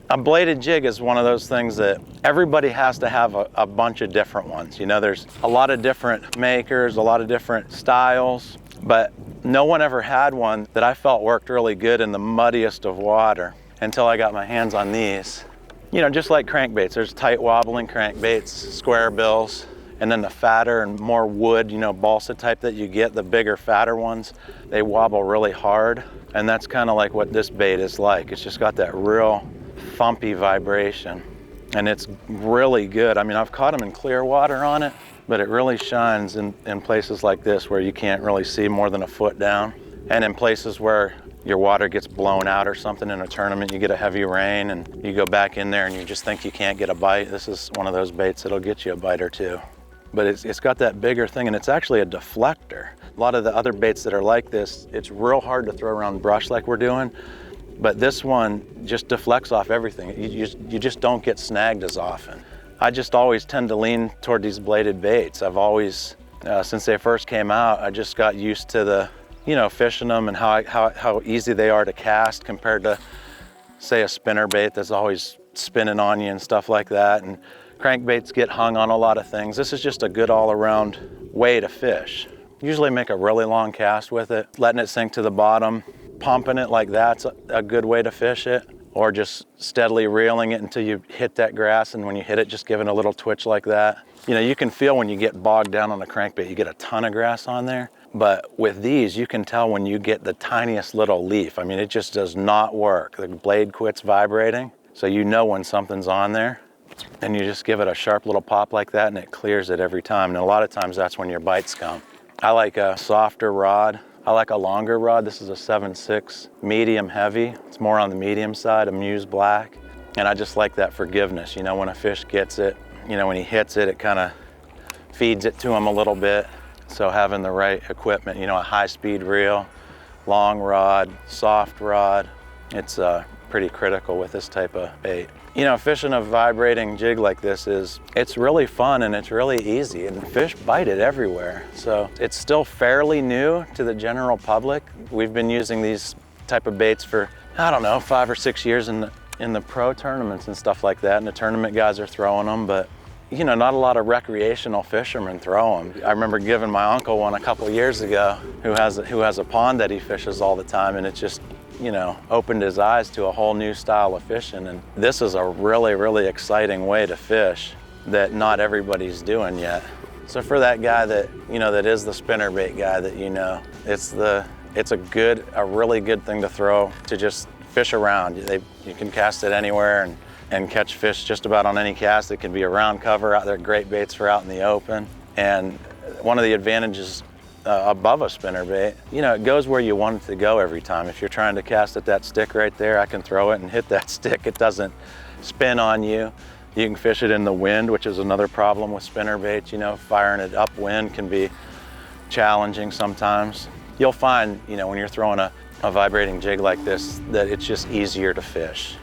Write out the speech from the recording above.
A bladed jig is one of those things that everybody has to have a bunch of different ones. You know, there's a lot of different makers, a lot of different styles, but no one ever had one that I felt worked really good in the muddiest of water until I got my hands on these. You know, just like crankbaits, there's tight wobbling crankbaits, square bills, and then the fatter and more wood, you know, balsa type that you get, the bigger, fatter ones, they wobble really hard. And that's kind of like what this bait is like. It's just got that real thumpy vibration, and it's really good. I mean, I've caught them in clear water on it, but it really shines in places like this where you can't really see more than a foot down, and in places where your water gets blown out or something in a tournament, you get a heavy rain and you go back in there and you just think you can't get a bite. This is one of those baits that'll get you a bite or two. But it's got that bigger thing, and it's actually a deflector. A lot of the other baits that are like this, it's real hard to throw around brush like we're doing, but this one just deflects off everything. You just don't get snagged as often. I just always tend to lean toward these bladed baits. I've always, since they first came out, I just got used to the, you know, fishing them and how easy they are to cast compared to, say, a spinnerbait that's always spinning on you and stuff like that. And crankbaits get hung on a lot of things. This is just a good all-around way to fish. Usually make a really long cast with it, letting it sink to the bottom, pumping it like that's a good way to fish it, or just steadily reeling it until you hit that grass, and when you hit it, just giving a little twitch like that. You know, you can feel when you get bogged down on a crankbait, you get a ton of grass on there, but with these, you can tell when you get the tiniest little leaf. I mean, it just does not work. The blade quits vibrating, so you know when something's on there. And you just give it a sharp little pop like that and it clears it every time. And a lot of times that's when your bites come. I like a softer rod. I like a longer rod. This is a 7/6 medium heavy. It's more on the medium side, a Muse Black. And I just like that forgiveness. You know, when a fish gets it, you know, when he hits it, it kind of feeds it to him a little bit. So having the right equipment, you know, a high-speed reel, long rod, soft rod, it's pretty critical with this type of bait. You know, fishing a vibrating jig like this it's really fun and it's really easy, and fish bite it everywhere. So it's still fairly new to the general public. We've been using these type of baits for, I don't know, 5 or 6 years in the pro tournaments and stuff like that, and the tournament guys are throwing them, but you know, not a lot of recreational fishermen throw them. I remember giving my uncle one a couple years ago who has a pond that he fishes all the time, and it just, you know, opened his eyes to a whole new style of fishing. And this is a really, really exciting way to fish that not everybody's doing yet. So for that guy that, you know, that is the spinnerbait guy that, you know, it's a really good thing to throw to just fish around. You can cast it anywhere and catch fish just about on any cast. It can be a round cover out there, great baits for out in the open. And one of the advantages above a spinnerbait, you know, it goes where you want it to go every time. If you're trying to cast at that stick right there, I can throw it and hit that stick. It doesn't spin on you. You can fish it in the wind, which is another problem with spinnerbaits. You know, firing it upwind can be challenging sometimes. You'll find, you know, when you're throwing a vibrating jig like this, that it's just easier to fish.